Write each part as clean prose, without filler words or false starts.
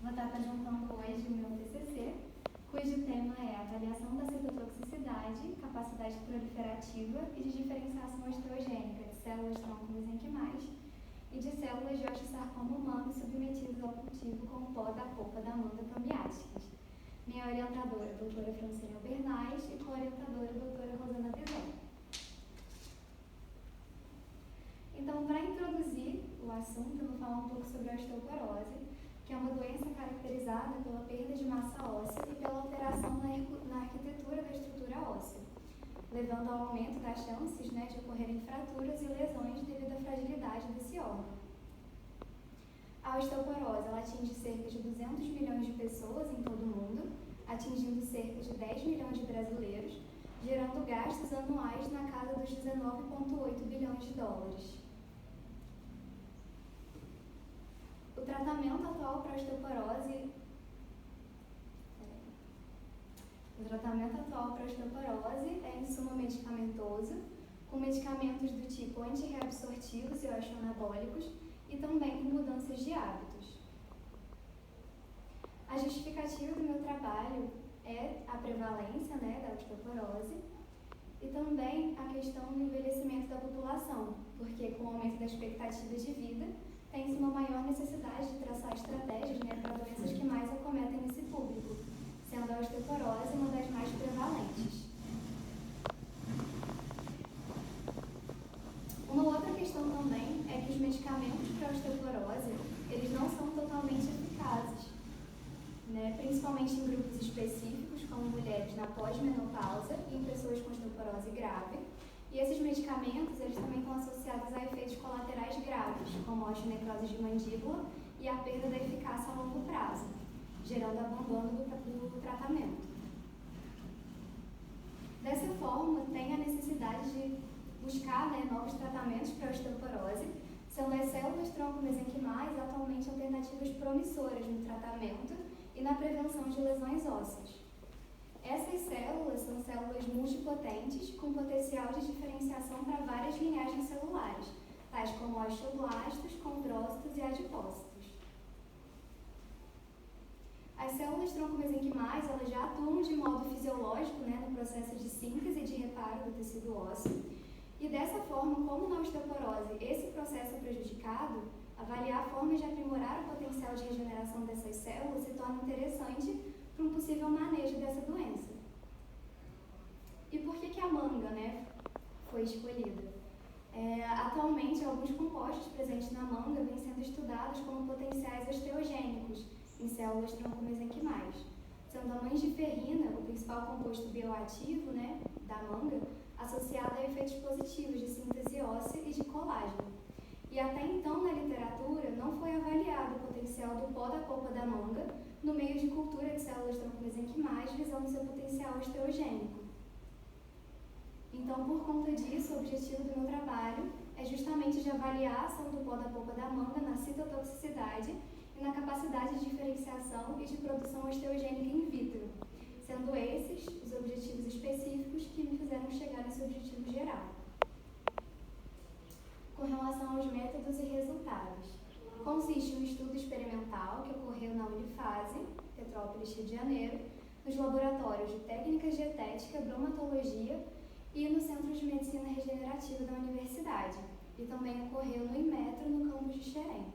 Vou estar apresentando hoje o meu TCC, cujo tema é avaliação da citotoxicidade, capacidade proliferativa e de diferenciação osteogênica de células tronco mesenquimais e de células de osteosarcoma humano submetidas ao cultivo com pó da polpa da amanda tomiáticas. Minha orientadora é a doutora Francine Albernaz e co-orientadora a doutora Rosana Bizon. Então, para introduzir o assunto, eu vou falar um pouco sobre a osteoporose, que é uma doença caracterizada pela perda de massa óssea e pela alteração na arquitetura da estrutura óssea, levando ao aumento das chances de ocorrerem fraturas e lesões devido à fragilidade desse órgão. A osteoporose ela atinge cerca de 200 milhões de pessoas em todo o mundo, atingindo cerca de 10 milhões de brasileiros, gerando gastos anuais na casa dos 19,8 bilhões de dólares. O tratamento atual para a osteoporose é, em suma, medicamentoso, com medicamentos do tipo antirreabsortivos e osteoanabólicos e também com mudanças de hábitos. A justificativa do meu trabalho é a prevalência da osteoporose e também a questão do envelhecimento da população, porque com o aumento da expectativa de vida, tem-se uma maior necessidade de traçar estratégias para doenças que mais acometem esse público, sendo a osteoporose uma das mais prevalentes. Uma outra questão também é que os medicamentos para a osteoporose, eles não são totalmente eficazes, principalmente em grupos específicos, como mulheres na pós-menopausa e em pessoas com osteoporose grave. E esses medicamentos, eles também estão associados a efeitos colaterais graves, como a osteonecrose de mandíbula e a perda da eficácia a longo prazo, gerando abandono do tratamento. Dessa forma, tem a necessidade de buscar novos tratamentos para a osteoporose, sendo as células tronco mesenquimais atualmente alternativas promissoras no tratamento e na prevenção de lesões ósseas. Essas células são células multipotentes com potencial de diferenciação para várias linhagens celulares, tais como osteoblastos, condrócitos e adipócitos. As células tronco-mesenquimais elas já atuam de modo fisiológico no processo de síntese e de reparo do tecido ósseo, e dessa forma, como na osteoporose esse processo é prejudicado, avaliar formas de aprimorar o potencial de regeneração dessas células se torna interessante para um possível manejo dessa doença. E por que a manga foi escolhida? Atualmente, alguns compostos presentes na manga vêm sendo estudados como potenciais osteogênicos em células tronco-mesenquimais, sendo a mangiferrina, o principal composto bioativo da manga, associado a efeitos positivos de síntese óssea e de colágeno. E até então, na literatura, não foi avaliado o potencial do pó da polpa da manga no meio de cultura de células tronco-mesenquimais, visando seu potencial osteogênico. Então, por conta disso, o objetivo do meu trabalho é justamente de avaliar a ação do pó da polpa da manga na citotoxicidade e na capacidade de diferenciação e de produção osteogênica in vitro, sendo esses os objetivos específicos que me fizeram chegar nesse objetivo geral. Com relação aos métodos e resultados, consiste em um estudo experimental que ocorreu na Unifase, Petrópolis, Rio de Janeiro, nos laboratórios de técnica dietética, bromatologia e no Centro de Medicina Regenerativa da Universidade, e também ocorreu no Inmetro, no campus de Xerém.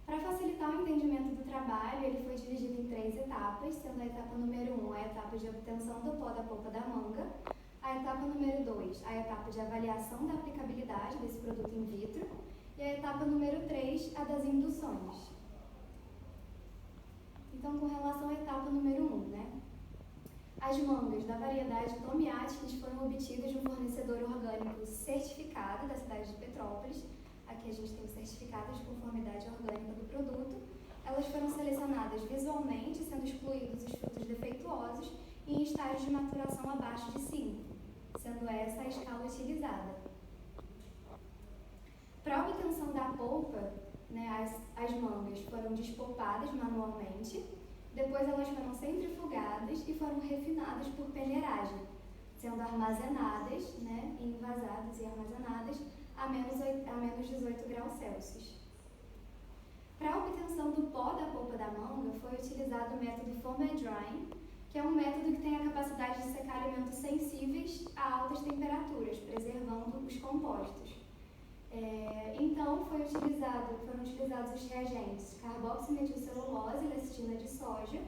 Para facilitar o entendimento do trabalho, ele foi dividido em 3 etapas, sendo a etapa número 1 a etapa de obtenção do pó da polpa da manga, a etapa número 2, a etapa de avaliação da aplicabilidade desse produto in vitro, e a etapa número 3, a das induções. Então, com relação à etapa número 1, as mangas da variedade tomiáticas foram obtidas de um fornecedor orgânico certificado da cidade de Petrópolis. Aqui a gente tem o certificado de conformidade orgânica do produto. Elas foram selecionadas visualmente, sendo excluídos os frutos defeituosos e em estágio de maturação abaixo de 5, sendo essa a escala utilizada. Para a obtenção da polpa, as mangas foram despolpadas manualmente, depois elas foram centrifugadas e foram refinadas por peneiragem, sendo armazenadas, envasadas e armazenadas a menos 18 graus Celsius. Para a obtenção do pó manga foi utilizado o método foam and drying, que é um método que tem a capacidade de secar alimentos sensíveis a altas temperaturas, preservando os compostos. Então, foram utilizados os reagentes carboximetilcelulose e lecitina de soja,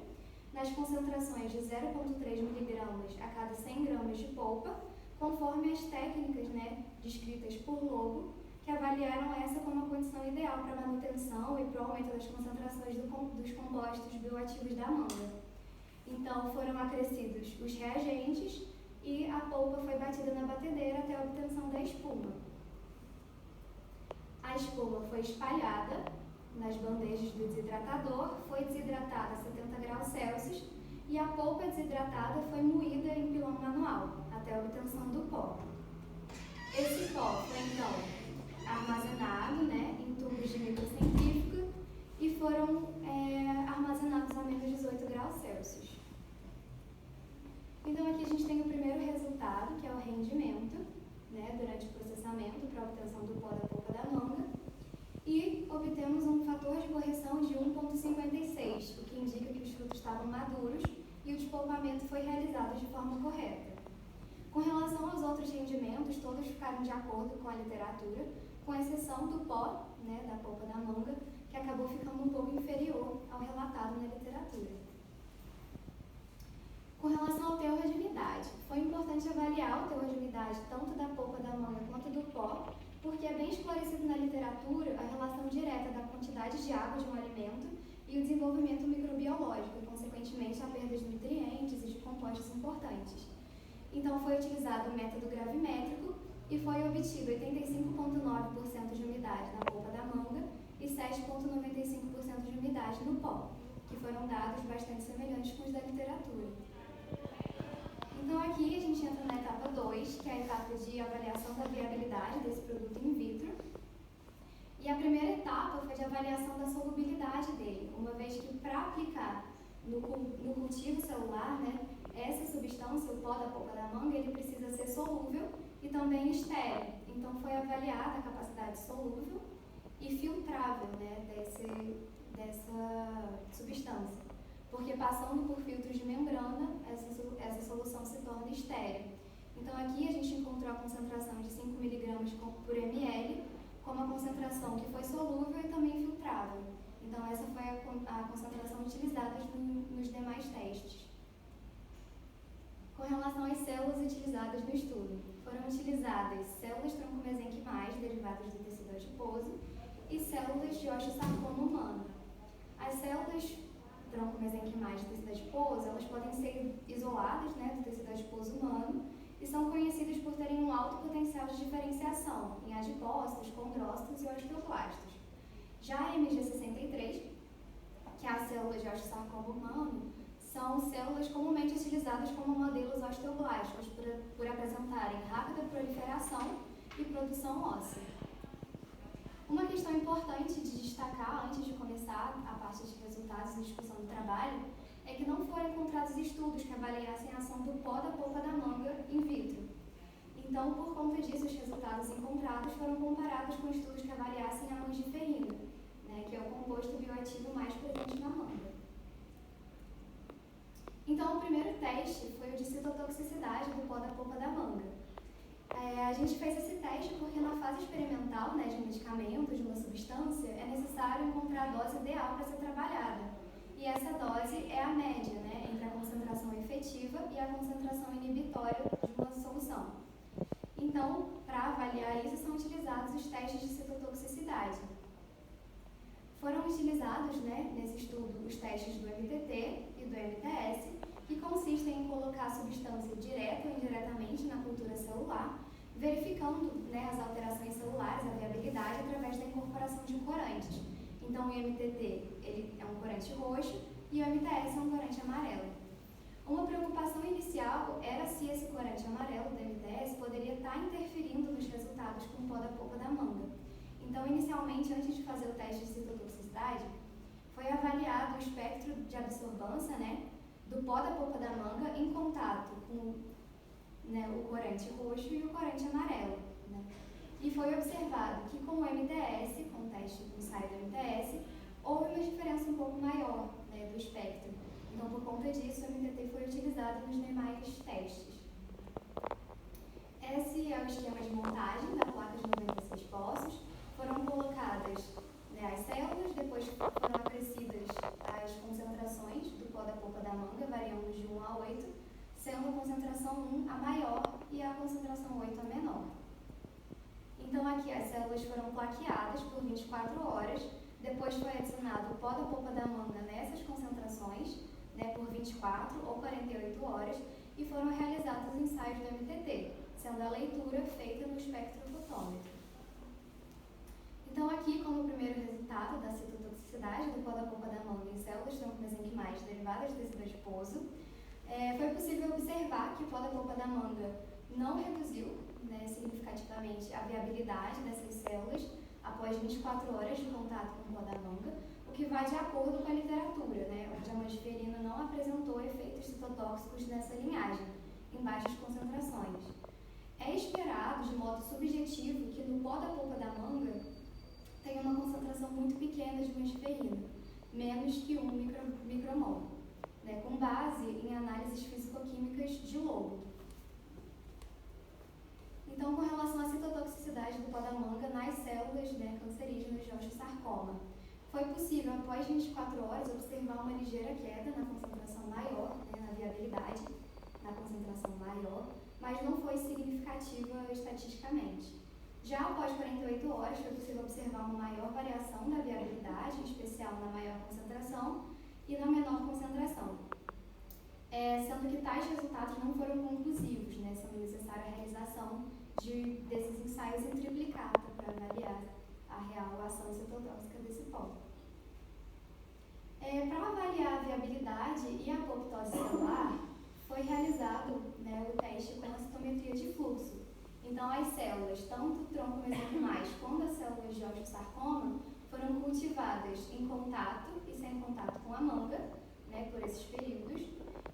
nas concentrações de 0,3 mg a cada 100 gramas de polpa, conforme as técnicas, né, descritas por Lobo, que avaliaram essa como a condição ideal para a manutenção e para o aumento das concentrações dos compostos bioativos da manga. Então, foram acrescidos os reagentes e a polpa foi batida na batedeira até a obtenção da espuma. A espuma foi espalhada nas bandejas do desidratador, foi desidratada a 70 graus Celsius e a polpa desidratada foi moída em pilão manual até a obtenção do pó. Esse pó foi então armazenado, né, em tubos de microcentrífuga e foram armazenados a menos 18 graus Celsius. Então aqui a gente tem o primeiro resultado, que é o rendimento, né, durante o processamento para a obtenção do pó da polpa da manga, e obtemos um fator de correção de 1,56, o que indica que os frutos estavam maduros e o despolpamento foi realizado de forma correta. Com relação aos outros rendimentos, todos ficaram de acordo com a literatura, com exceção do pó, né, da polpa da manga, que acabou ficando um pouco inferior ao relatado na literatura. Com relação ao teor de umidade, foi importante avaliar o teor de umidade tanto da polpa da manga quanto do pó, porque é bem esclarecido na literatura a relação direta da quantidade de água de um alimento e o desenvolvimento microbiológico, e, consequentemente, a perda de nutrientes e de compostos importantes. Então, foi utilizado o método gravimétrico e foi obtido 85,9% de umidade na polpa da manga e 7,95% de umidade no pó, que foram dados bastante semelhantes com os da literatura. Então aqui a gente entra na etapa 2, que é a etapa de avaliação da viabilidade desse produto in vitro. E a primeira etapa foi de avaliação da solubilidade dele, uma vez que para aplicar no cultivo celular, né, essa substância, o pó da polpa da manga, ele precisa ser solúvel e também estéril. Então foi avaliada a capacidade solúvel e filtrável, né, dessa substância. Porque passando por filtros de membrana, essa solução se torna estéril. Então aqui a gente encontrou a concentração de 5 mg por ml, como a concentração que foi solúvel e também filtrável. Então essa foi a concentração utilizada nos demais testes. Com relação às células utilizadas no estudo, foram utilizadas células tronco-mesenquimais derivadas do tecido adiposo e células de osteosarcoma humano. As células tronco-mesenquimais do tecido adiposo, elas podem ser isoladas, né, do tecido adiposo humano e são conhecidas por terem um alto potencial de diferenciação em adipócitos, condrócitos e osteoblastos. Já a MG63, que é a célula de osteosarcoma humano, são células comumente utilizadas como modelos osteoblásticos por apresentarem rápida proliferação e produção óssea. Uma questão importante de destacar antes de começar a parte de resultados e discussão do trabalho é que não foram encontrados estudos que avaliassem a ação do pó da polpa da manga in vitro. Então, por conta disso, os resultados encontrados foram comparados com estudos que avaliassem a mangiferina, né, que é o composto bioativo mais presente na manga. Então, o primeiro teste foi o de citotoxicidade do pó da polpa da manga. A gente fez esse teste porque na fase experimental, né, de medicamento, de uma substância, é necessário encontrar a dose ideal para ser trabalhada. E essa dose é a média, né, entre a concentração efetiva e a concentração inibitória de uma solução. Então, para avaliar isso, são utilizados os testes de citotoxicidade. Foram utilizados, né, nesse estudo os testes do MTT e do MTS, que consistem em colocar a substância direta ou indiretamente na cultura celular, verificando, né, as alterações celulares, a viabilidade, através da incorporação de corantes. Então, o MTT ele é um corante roxo e o MTS é um corante amarelo. Uma preocupação inicial era se esse corante amarelo do MTS poderia estar interferindo nos resultados com o pó da polpa da manga. Então, inicialmente, antes de fazer o teste de citotoxicidade, foi avaliado o espectro de absorvância, né, do pó da polpa da manga em contato com, né, o corante roxo e o corante amarelo. Né? E foi observado que com o MTS, com o teste do ensaio do MTS, houve uma diferença um pouco maior conta disso, o MTT foi utilizado nos demais testes. Esse é o esquema de montagem da placa de 96 poços. Foram colocadas, né, as células, depois foram acrescidas as concentrações do pó da polpa da manga, variando de 1 a 8, sendo a concentração 1 a maior e a concentração 8 a menor. Então aqui as células foram plaqueadas por 24 horas, depois foi adicionado o pó da polpa da manga nessas concentrações, né, por 24 ou 48 horas, e foram realizados os ensaios do MTT, sendo a leitura feita no espectrofotômetro. Então aqui, como primeiro resultado da citotoxicidade do pó da polpa da manga em células tronco-mesenquimais derivadas de tecido adiposo, foi possível observar que o pó da polpa da manga não reduziu, né, significativamente a viabilidade dessas células após 24 horas de contato com o pó da manga, o que vai de acordo com a literatura, né, onde a mangiferina não apresentou efeitos citotóxicos nessa linhagem, em baixas concentrações. É esperado, de modo subjetivo, que no pó da polpa da manga tenha uma concentração muito pequena de mangiferina, menos que 1 micromol, né, com base em análises fisicoquímicas de lobo. Então, com relação à citotoxicidade do pó da manga nas células, né, cancerígenas de osteosarcoma, foi possível, após 24 horas, observar uma ligeira queda na concentração maior, né, na viabilidade, na concentração maior, mas não foi significativa estatisticamente. Já após 48 horas, foi possível observar uma maior variação da viabilidade, em especial na maior concentração e na menor concentração, sendo que tais resultados não foram conclusivos, né, sendo necessária a realização desses ensaios em triplicata para avaliar a real ação citotóxica desse pó. Para avaliar a viabilidade e a apoptose celular, foi realizado, né, o teste com a citometria de fluxo. Então, as células, tanto tronco-mesenquimais quanto as células de osteosarcoma, foram cultivadas em contato e sem contato com a manga, né, por esses períodos,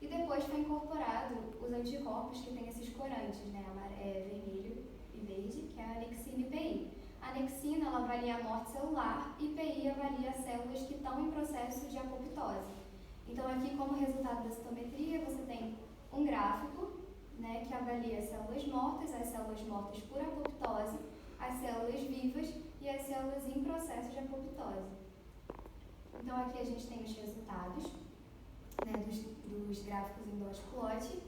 e depois foi incorporado os anticorpos que têm esses corantes, né, vermelho e verde, que é a anexina e PI. A anexina, ela avalia a morte celular e PI avalia as células que estão em processo de apoptose. Então, aqui, como resultado da citometria, você tem um gráfico, né, que avalia as células mortas por apoptose, as células vivas e as células em processo de apoptose. Então, aqui a gente tem os resultados, né, dos gráficos em dot plot,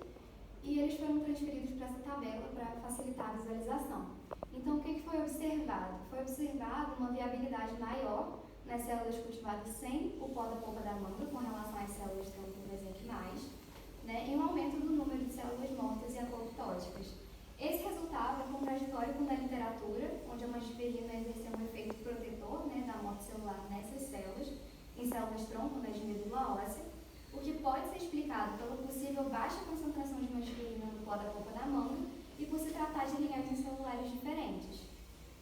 e eles foram transferidos para essa tabela para facilitar a visualização. Então, o que foi observado? Foi observado uma viabilidade maior nas células cultivadas sem o pó da polpa da manga, com relação às células tronco-mesenquimais, né, e um aumento do número de células mortas e apoptóticas. Esse resultado é contraditório com a da literatura, onde a mangiferina exerceu um efeito protetor, né, da morte celular nessas células, em células tronco, né, de medula óssea, o que pode ser explicado pela possível baixa concentração de mangiferina no pó da polpa da manga e por se tratar de linhagens celulares diferentes.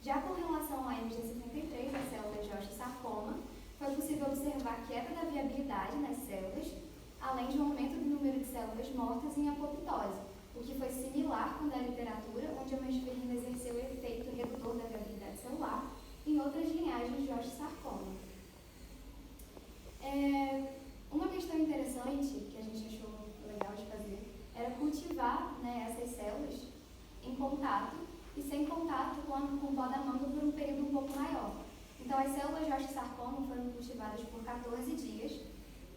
Já com relação à MG53, as células de osteosarcoma, foi possível observar queda da viabilidade nas células, além de um aumento do número de células mortas em apoptose, o que foi similar com o da literatura, onde a mangiferina exerceu o efeito redutor da viabilidade celular em outras linhagens de osteosarcoma. Uma questão interessante que a gente achou legal de fazer era cultivar, né, essas células em contato e sem contato com o pó da manga por um período um pouco maior. Então, as células de osteosarcoma foram cultivadas por 14 dias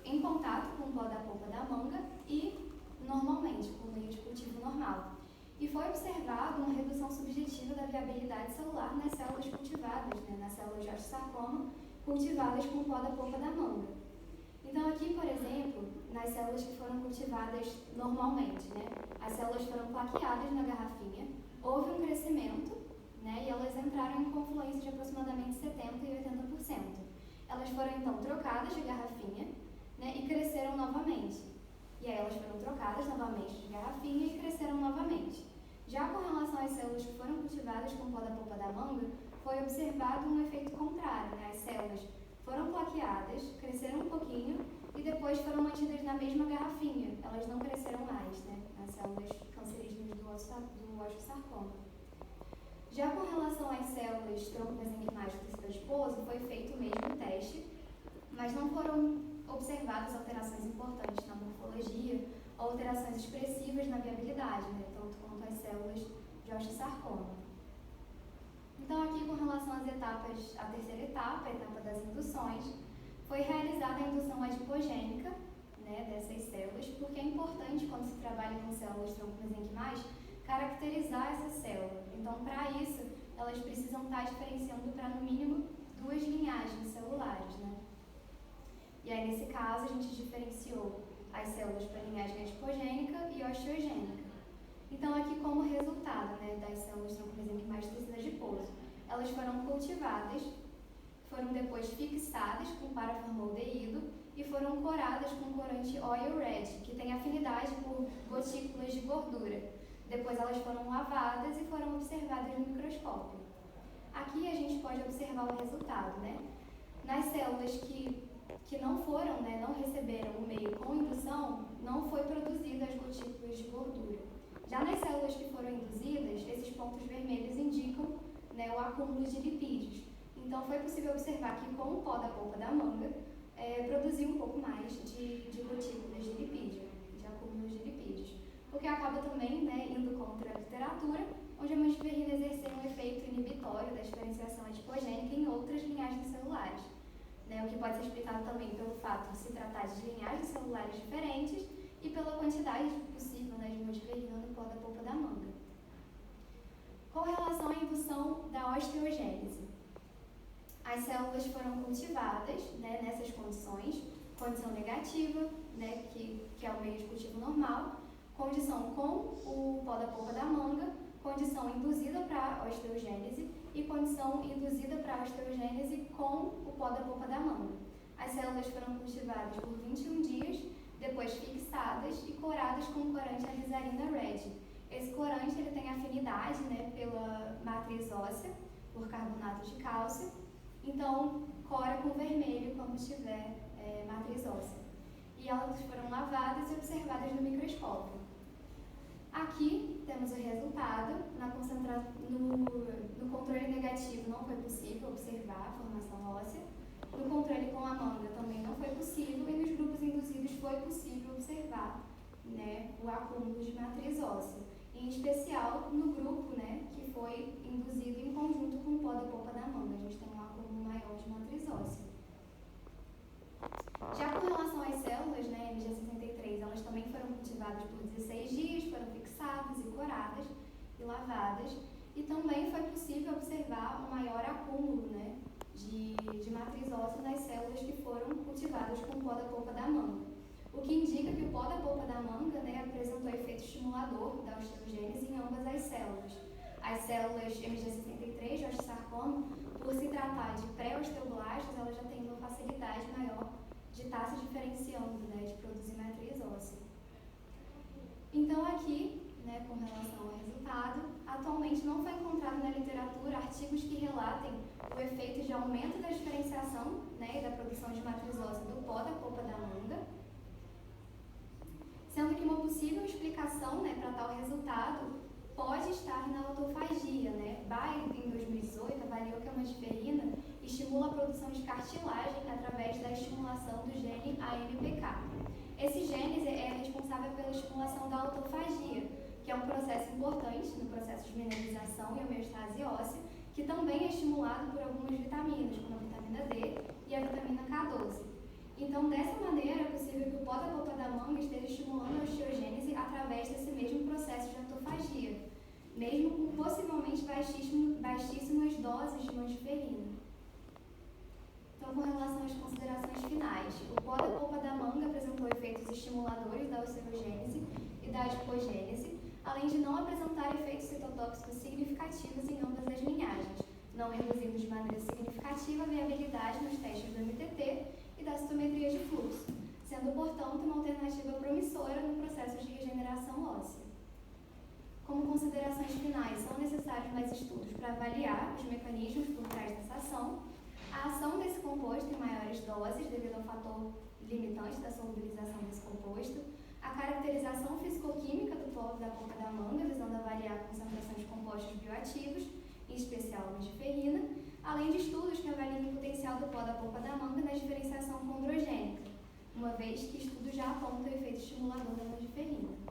em contato com o pó da polpa da manga e normalmente, com meio de cultivo normal. E foi observado uma redução subjetiva da viabilidade celular nas células cultivadas, né, nas células de osteosarcoma cultivadas com o pó da polpa da manga. Então, aqui, por exemplo, nas células que foram cultivadas normalmente, né, as células foram plaqueadas na garrafinha, houve um crescimento, né, e elas entraram em confluência de aproximadamente 70% e 80%. Elas foram, então, trocadas de garrafinha, né, e cresceram novamente. E aí elas foram trocadas novamente de garrafinha e cresceram novamente. Já com relação às células que foram cultivadas com o pó da polpa da manga, foi observado um efeito contrário, né? As células foram plaqueadas, cresceram um pouquinho e depois foram mantidas na mesma garrafinha. Elas não cresceram mais, né? As células cancerígenas do osteosarcoma. Já com relação às células tronco-mesenquimais do tecido adiposo, foi feito o mesmo teste, mas não foram observadas alterações importantes na morfologia ou alterações expressivas na viabilidade, né, tanto quanto as células de osteosarcoma. Então, aqui com relação às etapas, a terceira etapa, a etapa das induções, foi realizada a indução adipogênica, né, dessas células, porque é importante, quando se trabalha com células tronco-mesenquimais, caracterizar essa célula. Então, para isso, elas precisam estar diferenciando para, no mínimo, 2 linhagens celulares, né? E aí, nesse caso, a gente diferenciou as células para linhagem adipogênica e osteogênica. Então, aqui como resultado, né, das células tronco-mesenquimais de tecido adiposo, elas foram cultivadas, foram depois fixadas com paraformaldeído e foram coradas com corante oil red, que tem afinidade por gotículas de gordura. Depois elas foram lavadas e foram observadas no microscópio. Aqui a gente pode observar o resultado, né? Nas células que não foram, né, não receberam o meio com indução, não foi produzida as gotículas de gordura. Já nas células que foram induzidas, esses pontos vermelhos indicam, né, o acúmulo de lipídios. Então, foi possível observar que com o pó da polpa da manga, produziu um pouco mais de gotículas de lipídio, de acúmulos de lipídios. O que acaba também, né, indo contra a literatura, onde a multiferrina exerceu um efeito inibitório da diferenciação adipogênica em outras linhagens celulares. Né, o que pode ser explicado também pelo fato de se tratar de linhagens celulares diferentes e pela quantidade possível, né, de multiferrina no pó da polpa da manga. Com relação à indução da osteogênese, as células foram cultivadas, né, nessas condições, condição negativa, né, que é o meio de cultivo normal, condição com o pó da polpa da manga, condição induzida para a osteogênese e condição induzida para a osteogênese com o pó da polpa da manga. As células foram cultivadas por 21 dias, depois fixadas e coradas com o corante alizarina red. Esse corante ele tem afinidade, né, pela matriz óssea, por carbonato de cálcio, então cora com vermelho quando tiver matriz óssea. E elas foram lavadas e observadas no microscópio. Aqui temos o resultado. No controle negativo não foi possível observar a formação óssea. No controle com a manga também não foi possível. E nos grupos induzidos foi possível observar, né, o acúmulo de matriz óssea. Em especial no grupo, né, que foi induzido em conjunto com o pó da polpa da manga. A gente tem um acúmulo maior de matriz óssea. Já com relação às células, né, MG63, elas também foram cultivadas por 16 dias, foram fixadas e coradas e lavadas, e também foi possível observar um maior acúmulo, né, de matriz óssea nas células que foram cultivadas com o pó da polpa da manga. O que indica que o pó da polpa da manga, né, apresentou efeito estimulador da osteogênese em ambas as células. As células MG63 de osteosarcoma, por se tratar de pré-osteoblastos, elas já têm uma facilidade maior de estar se diferenciando, né, de produzir matriz óssea. Então, aqui, né, com relação ao resultado, atualmente não foi encontrado na literatura artigos que relatem o efeito de aumento da diferenciação, né, e da produção de matriz óssea do pó da polpa da manga, sendo que uma possível explicação, né, para tal resultado pode estar na autofagia, né? Bayer, em 2018, avaliou que a multiferrina estimula a produção de cartilagem através da estimulação do gene AMPK. Esse gene é responsável pela estimulação da autofagia, que é um processo importante no processo de mineralização e homeostase óssea, que também é estimulado por algumas vitaminas, como a vitamina D e a vitamina K12. Então, dessa maneira, é possível que o pó da polpa da manga esteja estimulando a osteogênese através desse mesmo processo de autofagia, mesmo com possivelmente baixíssimas doses de multiferrina. Então, com relação às considerações finais, o pó da polpa da manga apresentou efeitos estimuladores da osteogênese e da adipogênese, além de não apresentar efeitos citotóxicos significativos em ambas as linhagens, não reduzindo de maneira significativa a viabilidade nos testes do MTT e da citometria de fluxo, sendo, portanto, uma alternativa promissora no processo de regeneração óssea. Como considerações finais, são necessários mais estudos para avaliar os mecanismos por trás dessa ação, a ação desse composto em maiores doses devido ao fator limitante da solubilização desse composto, a caracterização fisicoquímica do pó da polpa da manga, visando avaliar a concentração de compostos bioativos, em especial a multiferrina, além de estudos que avaliem o potencial do pó da polpa da manga na diferenciação condrogênica, vez que estudos já apontam o efeito estimulador da noradipirina.